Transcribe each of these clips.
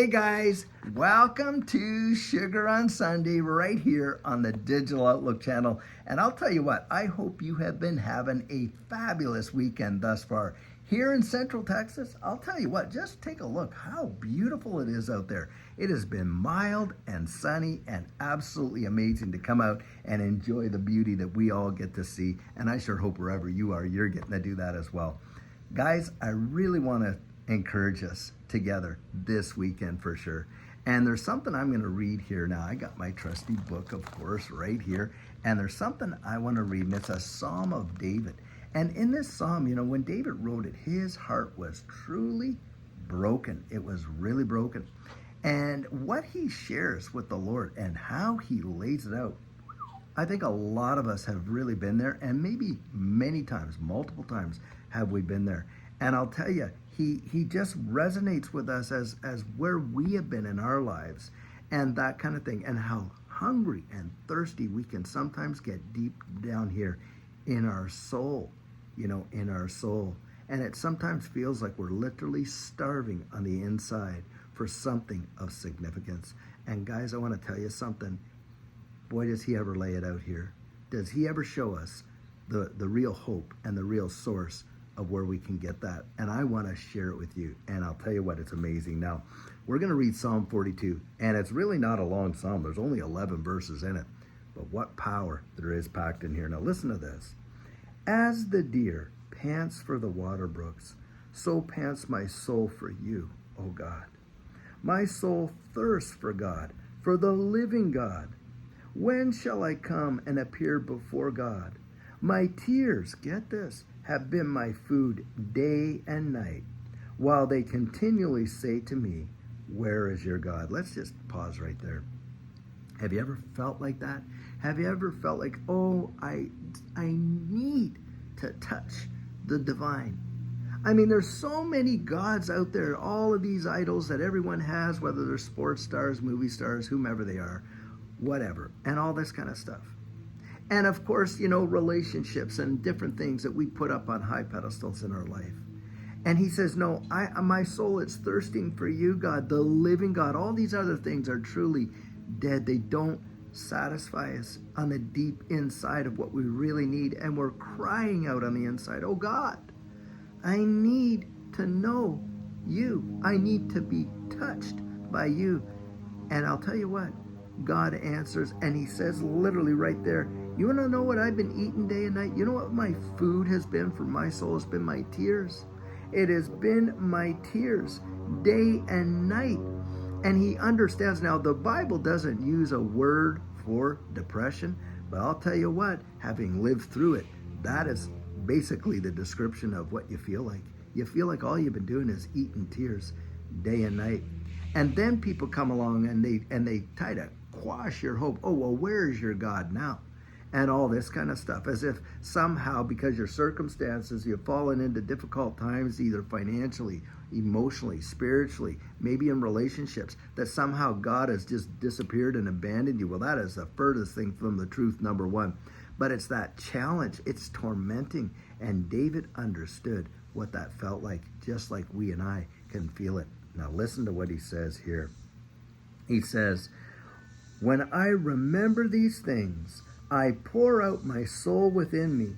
Hey guys, welcome to Sugar on Sunday right here on the Digital Outlook channel. And I'll tell you what, I hope you have been having a fabulous weekend thus far. Here in Central Texas, I'll tell you what, just take a look how beautiful it is out there. It has been mild and sunny and absolutely amazing to come out and enjoy the beauty that we all get to see. And I sure hope wherever you are, you're getting to do that as well. Guys, I really want to encourage us together this weekend for sure. And there's something I'm going to read here now. I got my trusty book, of course, right here. And there's something I want to read, and it's a Psalm of David. And in this psalm, you know, when David wrote it, his heart was truly broken. It was really broken. And what he shares with the Lord and how he lays it out, I think a lot of us have really been there, and maybe many times, multiple times, have we been there. And I'll tell you, he just resonates with us as where we have been in our lives and that kind of thing, and how hungry and thirsty we can sometimes get deep down here in our soul, you know, in our soul. And it sometimes feels like we're literally starving on the inside for something of significance. And guys, I want to tell you something. Boy, does he ever lay it out here. Does he ever show us the real hope and the real source of where we can get that? And I want to share it with you. And I'll tell you what, it's amazing. Now, we're going to read Psalm 42. And it's really not a long psalm. There's only 11 verses in it. But what power there is packed in here. Now, listen to this. As the deer pants for the water brooks, so pants my soul for you, O God. My soul thirsts for God, for the living God. When shall I come and appear before God? My tears, get this, have been my food day and night, while they continually say to me, where is your God? Let's just pause right there. Have you ever felt like that? Have you ever felt like, oh, I need to touch the divine? I mean, there's so many gods out there, all of these idols that everyone has, whether they're sports stars, movie stars, whomever they are, whatever, and all this kind of stuff. And of course, you know, relationships and different things that we put up on high pedestals in our life. And he says, no, my soul is thirsting for you, God, the living God. All these other things are truly dead. They don't satisfy us on the deep inside of what we really need. And we're crying out on the inside, oh God, I need to know you. I need to be touched by you. And I'll tell you what, God answers, and he says literally right there, you want to know what I've been eating day and night? You know what my food has been for my soul? It's been my tears. It has been my tears day and night. And he understands. Now, the Bible doesn't use a word for depression, but I'll tell you what, having lived through it, that is basically the description of what you feel like. You feel like all you've been doing is eating tears day and night. And then people come along and they try to quash your hope. Oh, well, where is your God now? And all this kind of stuff, as if somehow, because your circumstances, you've fallen into difficult times, either financially, emotionally, spiritually, maybe in relationships, that somehow God has just disappeared and abandoned you. Well, that is the furthest thing from the truth, number one. But it's that challenge. It's tormenting. And David understood what that felt like, just like we and I can feel it. Now listen to what he says here. He says, when I remember these things, I pour out my soul within me.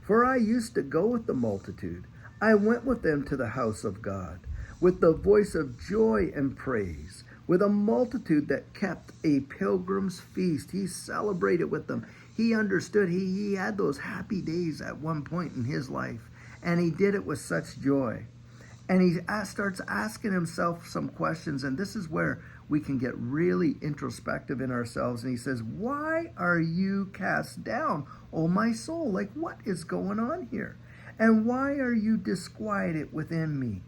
For I used to go with the multitude. I went with them to the house of God, with the voice of joy and praise, with a multitude that kept a pilgrim's feast. He celebrated with them. He understood. He had those happy days at one point in his life, and he did it with such joy. And he starts asking himself some questions, and this is where we can get really introspective in ourselves. And he says, why are you cast down, O my soul? Like, what is going on here? And why are you disquieted within me?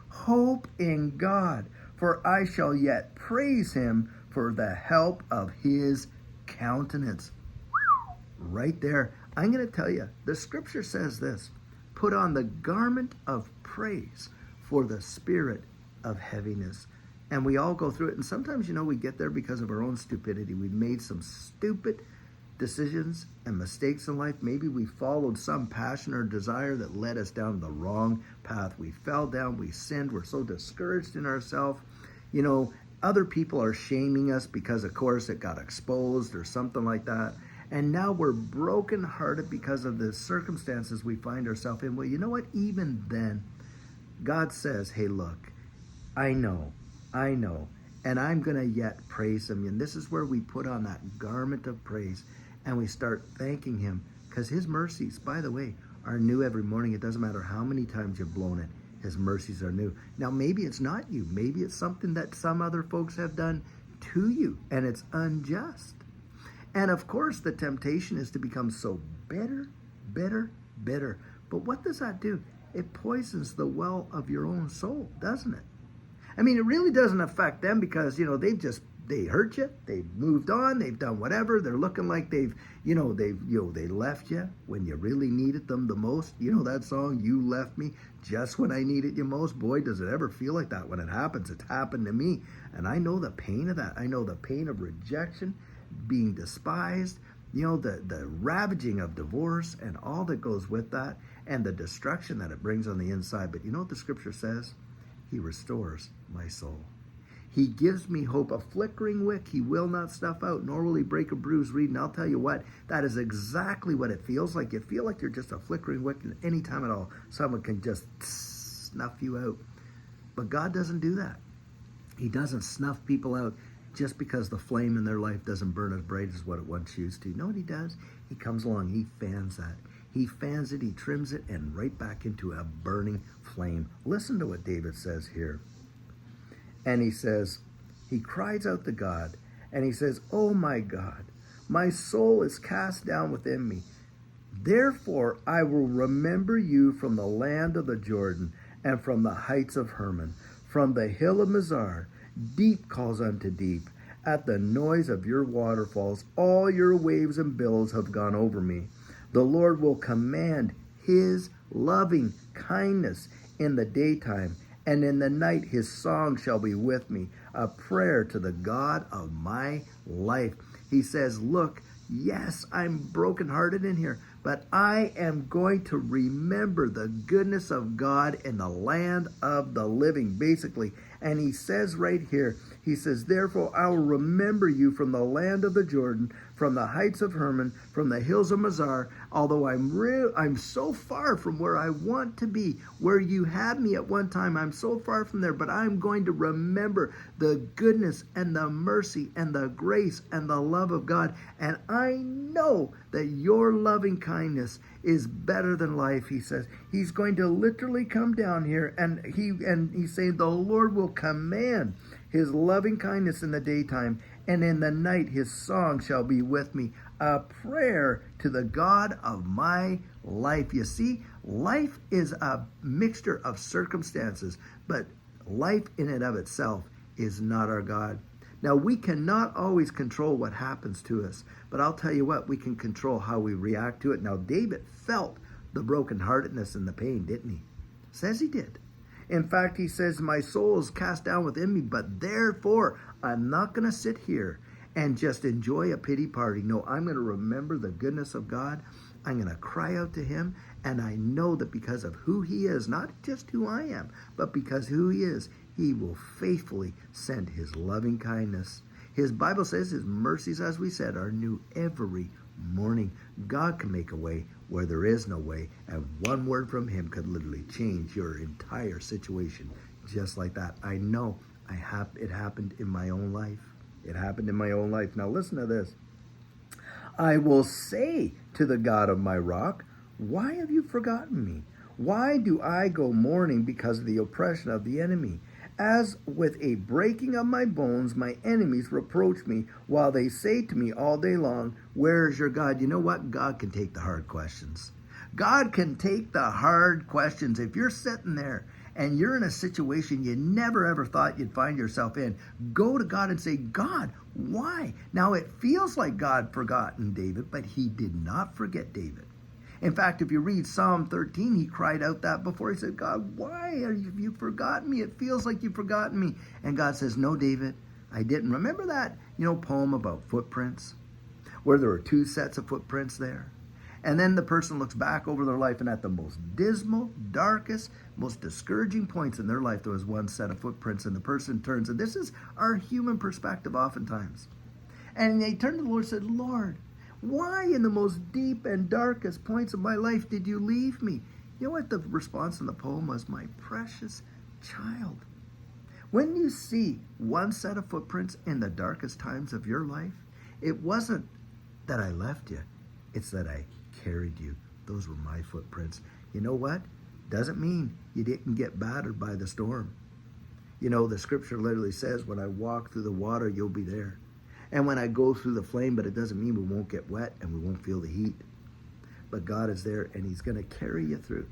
Hope in God, for I shall yet praise him for the help of his countenance. Right there. I'm going to tell you, the scripture says this, put on the garment of praise for the spirit of heaviness. And we all go through it. And sometimes, you know, we get there because of our own stupidity. We've made some stupid decisions and mistakes in life. Maybe we followed some passion or desire that led us down the wrong path. We fell down, we sinned, we're so discouraged in ourselves. Other people are shaming us because, of course, it got exposed or something like that. And now we're brokenhearted because of the circumstances we find ourselves in. Well, you know what? Even then, God says, hey, look, I know, and I'm going to yet praise him. And this is where we put on that garment of praise and we start thanking him, because his mercies, by the way, are new every morning. It doesn't matter how many times you've blown it. His mercies are new. Now, maybe it's not you. Maybe it's something that some other folks have done to you, and it's unjust. And of course, the temptation is to become so bitter. But what does that do? It poisons the well of your own soul, doesn't it? I mean, it really doesn't affect them because, they hurt you, they've moved on, they've done whatever, they're looking like they left you when you really needed them the most. You know that song, You Left Me Just When I Needed You Most? Boy, does it ever feel like that when it happens. It's happened to me, and I know the pain of that. I know the pain of rejection, being despised, the ravaging of divorce and all that goes with that, and the destruction that it brings on the inside. But you know what the scripture says? He restores my soul. He gives me hope. A flickering wick he will not snuff out, nor will he break a bruised reed. And I'll tell you what, that is exactly what it feels like. You feel like you're just a flickering wick, and any time at all, someone can just snuff you out. But God doesn't do that. He doesn't snuff people out just because the flame in their life doesn't burn as bright as what it once used to. You know what he does? He comes along, he fans that. He fans it, he trims it, and right back into a burning flame. Listen to what David says here. And he says, he cries out to God, and he says, oh my God, my soul is cast down within me. Therefore I will remember you from the land of the Jordan, and from the heights of Hermon, from the hill of Mizar. Deep calls unto deep. At the noise of your waterfalls, all your waves and billows have gone over me. The Lord will command his loving kindness in the daytime, and in the night his song shall be with me, a prayer to the God of my life. He says, look, yes, I'm brokenhearted in here, but I am going to remember the goodness of God in the land of the living, basically. And he says right here, he says, therefore I will remember you from the land of the Jordan, from the heights of Hermon, from the hills of Mizar. Although I'm so far from where I want to be, where you had me at one time, I'm so far from there, but I'm going to remember the goodness and the mercy and the grace and the love of God. And I know that your loving kindness is better than life, he says. He's going to literally come down here, and he's saying the Lord will command his loving kindness in the daytime, and in the night his song shall be with me, a prayer to the God of my life. You see, life is a mixture of circumstances, but life in and of itself is not our God. Now, we cannot always control what happens to us, but I'll tell you what, we can control how we react to it. Now, David felt the brokenheartedness and the pain, didn't he? Says he did. In fact, he says, my soul is cast down within me, but therefore I'm not going to sit here and just enjoy a pity party. No, I'm going to remember the goodness of God. I'm going to cry out to him, and I know that because of who he is, not just who I am, but because who he is, he will faithfully send his loving kindness. His Bible says his mercies, as we said, are new every morning. God can make a way where there is no way, and one word from him could literally change your entire situation just like that. I know it happened in my own life. It happened in my own life. Now listen to this. I will say to the God of my rock, why have you forgotten me? Why do I go mourning because of the oppression of the enemy? As with a breaking of my bones, my enemies reproach me, while they say to me all day long, where is your God? You know what? God can take the hard questions. God can take the hard questions. If you're sitting there and you're in a situation you never ever thought you'd find yourself in, go to God and say, God, why? Now, it feels like God forgotten David, but he did not forget David. In fact, if you read Psalm 13, he cried out that before. He said, God, why have you forgotten me? It feels like you've forgotten me. And God says, no, David, I didn't. Remember that, poem about footprints, where there were two sets of footprints there? And then the person looks back over their life, and at the most dismal, darkest, most discouraging points in their life, there was one set of footprints, and the person turns, and this is our human perspective oftentimes. And they turned to the Lord and said, Lord, why in the most deep and darkest points of my life did you leave me? You know what the response in the poem was? My precious child. When you see one set of footprints in the darkest times of your life, it wasn't that I left you. It's that I carried you. Those were my footprints. You know what? Doesn't mean you didn't get battered by the storm. You know, the scripture literally says, when I walk through the water, you'll be there. And when I go through the flame, but it doesn't mean we won't get wet and we won't feel the heat. But God is there, and he's going to carry you through.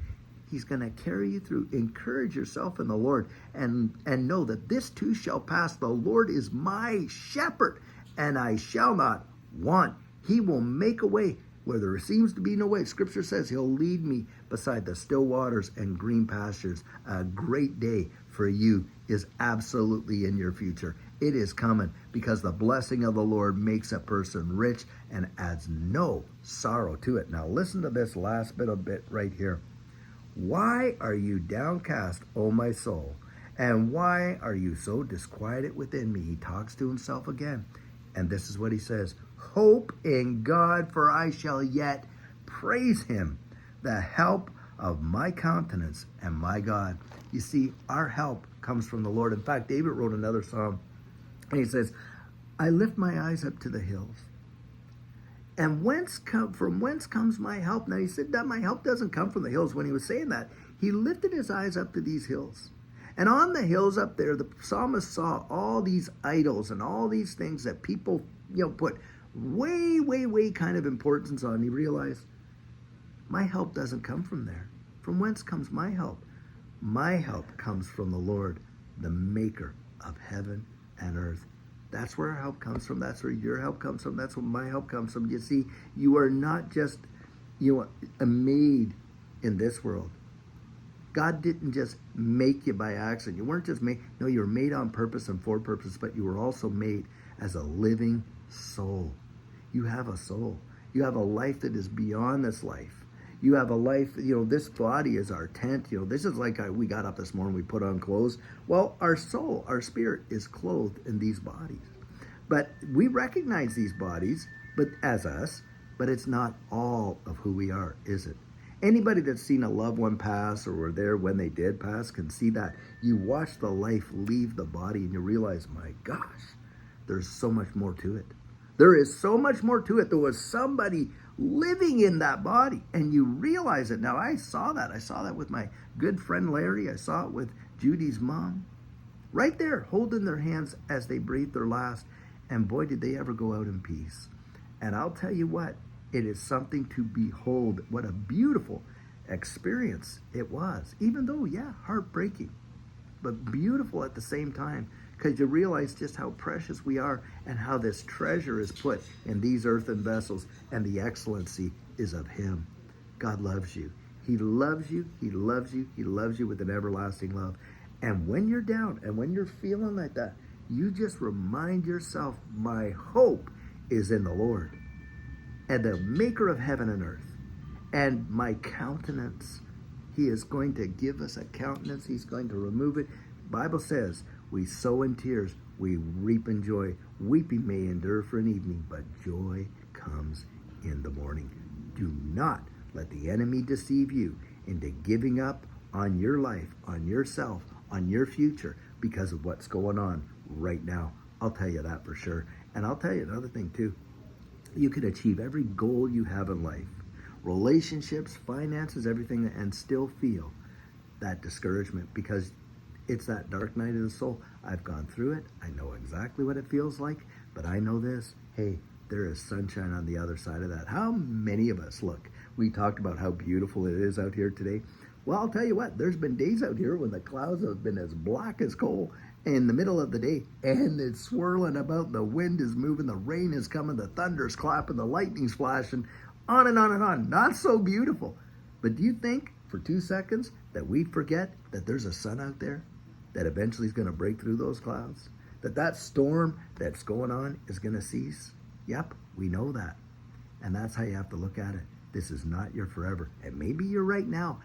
He's going to carry you through. Encourage yourself in the Lord, and know that this too shall pass. The Lord is my shepherd, and I shall not want. He will make a way where there seems to be no way. Scripture says he'll lead me beside the still waters and green pastures. A great day for you is absolutely in your future. It is coming, because the blessing of the Lord makes a person rich and adds no sorrow to it. Now listen to this last bit right here. Why are you downcast, O my soul? And why are you so disquieted within me? He talks to himself again. And this is what he says. Hope in God, for I shall yet praise him, the help of my countenance and my God. You see, our help comes from the Lord. In fact, David wrote another psalm, and he says, I lift my eyes up to the hills. And from whence comes my help? Now, he said that my help doesn't come from the hills. When he was saying that, he lifted his eyes up to these hills. And on the hills up there, the psalmist saw all these idols and all these things that people, put way kind of importance on. He realized, my help doesn't come from there. From whence comes my help? My help comes from the Lord, the maker of heaven and earth. That's where our help comes from. That's where your help comes from. That's where my help comes from. You see, you are not just made in this world. God didn't just make you by accident. You weren't just made. No, you were made on purpose and for purpose, but you were also made as a living soul. You have a soul. You have a life that is beyond this life. You have a life, this body is our tent. This is like we got up this morning, we put on clothes. Well, our soul, our spirit is clothed in these bodies. But we recognize these bodies as us, but it's not all of who we are, is it? Anybody that's seen a loved one pass or were there when they did pass can see that. You watch the life leave the body and you realize, my gosh, there's so much more to it. There is so much more to it. There was somebody living in that body, and you realize it. Now, I saw that. I saw that with my good friend Larry. I saw it with Judy's mom. Right there, holding their hands as they breathed their last. And boy, did they ever go out in peace. And I'll tell you what, it is something to behold. What a beautiful experience it was. Even though, heartbreaking, but beautiful at the same time. Because you realize just how precious we are and how this treasure is put in these earthen vessels, and the excellency is of him. God loves you. He loves you. He loves you. He loves you with an everlasting love. And when you're down and when you're feeling like that, you just remind yourself, my hope is in the Lord and the maker of heaven and earth, and my countenance. He is going to give us a countenance. He's going to remove it. Bible says, we sow in tears, we reap in joy. Weeping may endure for an evening, but joy comes in the morning. Do not let the enemy deceive you into giving up on your life, on yourself, on your future because of what's going on right now. I'll tell you that for sure. And I'll tell you another thing too. You can achieve every goal you have in life, relationships, finances, everything, and still feel that discouragement, because it's that dark night of the soul. I've gone through it. I know exactly what it feels like, but I know this. Hey, there is sunshine on the other side of that. How many of us, look, we talked about how beautiful it is out here today. Well, I'll tell you what, there's been days out here when the clouds have been as black as coal in the middle of the day, and it's swirling about, the wind is moving, the rain is coming, the thunder's clapping, the lightning's flashing, on and on and on. Not so beautiful. But do you think for 2 seconds that we forget that there's a sun out there that eventually is going to break through those clouds? That storm that's going on is going to cease? Yep, we know that. And that's how you have to look at it. This is not your forever. And maybe you're right now,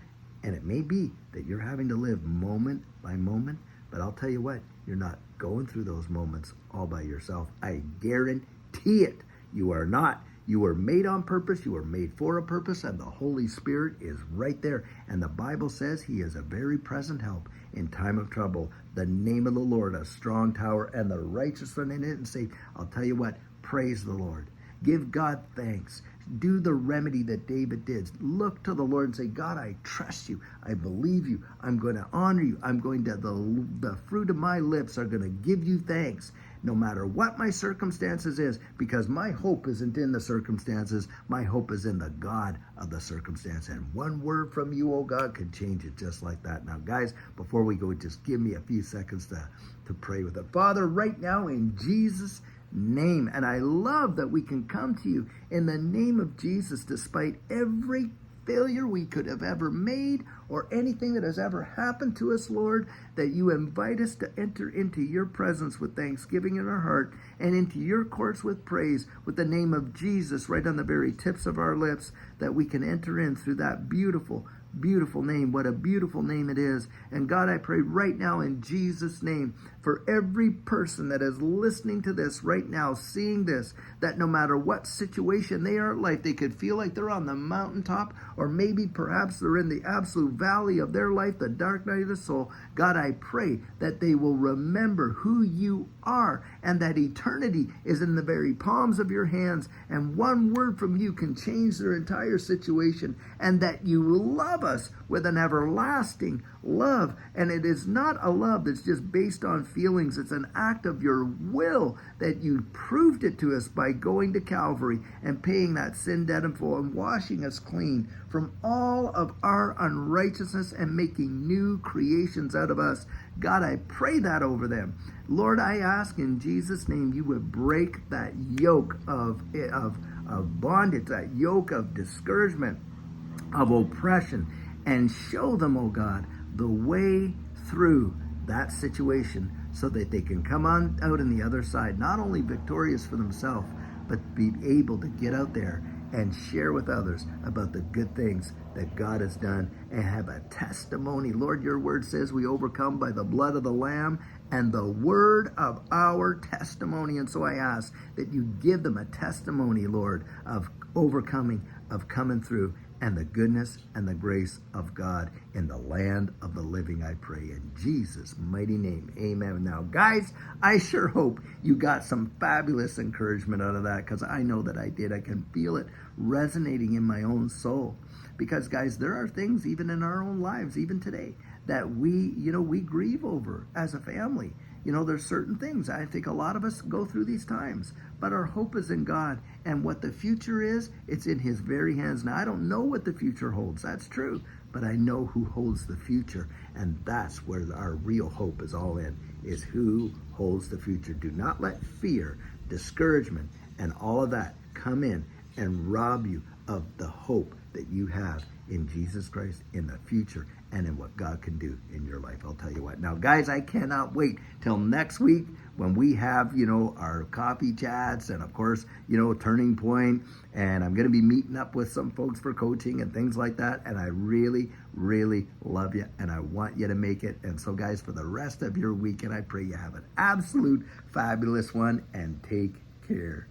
And it may be that you're having to live moment by moment, but I'll tell you what, you're not going through those moments all by yourself. I guarantee it. You are not. You were made on purpose. You were made for a purpose, and the Holy Spirit is right there. And the Bible says he is a very present help in time of trouble. The name of the Lord, a strong tower, and the righteous run in it and say, I'll tell you what, praise the Lord. Give God thanks. Do the remedy that David did. Look to the Lord and say, God, I trust you. I believe you. I'm going to honor you. I'm going to, the fruit of my lips are going to give you thanks, no matter what my circumstances is, because my hope isn't in the circumstances. My hope is in the God of the circumstance. And one word from you, oh God, can change it just like that. Now, guys, before we go, just give me a few seconds to pray with it. Father, right now in Jesus' name, and I love that we can come to you in the name of Jesus, despite every failure we could have ever made or anything that has ever happened to us, Lord, that you invite us to enter into your presence with thanksgiving in our heart and into your courts with praise, with the name of Jesus right on the very tips of our lips, that we can enter in through that beautiful name. What a beautiful name it is. And God, I pray right now in Jesus' name for every person that is listening to this right now, seeing this, that no matter what situation they are in life, they could feel like they're on the mountaintop, or maybe perhaps they're in the absolute valley of their life, the dark night of the soul. God, I pray that they will remember who you are, and that eternity is in the very palms of your hands, and one word from you can change their entire situation, and that you love us with an everlasting love. And it is not a love that's just based on feelings. It's an act of your will, that you proved it to us by going to Calvary and paying that sin debt in full and washing us clean from all of our unrighteousness and making new creations out of us. God, I pray that over them. Lord, I ask in Jesus' name you would break that yoke of bondage, that yoke of discouragement, of oppression, and show them, oh God, the way through that situation, so that they can come on out on the other side, not only victorious for themselves, but be able to get out there and share with others about the good things that God has done and have a testimony. Lord, your word says we overcome by the blood of the Lamb and the word of our testimony. And so I ask that you give them a testimony, Lord, of overcoming, of coming through, and the goodness and the grace of God in the land of the living, I pray in Jesus' mighty name. Amen. Now, guys, I sure hope you got some fabulous encouragement out of that, because I know that I did. I can feel it resonating in my own soul. Because, guys, there are things even in our own lives, even today, that we grieve over as a family. There's certain things. I think a lot of us go through these times, but our hope is in God. And what the future is, it's in his very hands. Now, I don't know what the future holds. That's true. But I know who holds the future. And that's where our real hope is all in, is who holds the future. Do not let fear, discouragement, and all of that come in and rob you of the hope that you have in Jesus Christ, in the future, and in what God can do in your life. I'll tell you what. Now, guys, I cannot wait till next week when we have, our coffee chats and, of course, Turning Point. And I'm going to be meeting up with some folks for coaching and things like that. And I really, really love you, and I want you to make it. And so, guys, for the rest of your weekend, I pray you have an absolute fabulous one, and take care.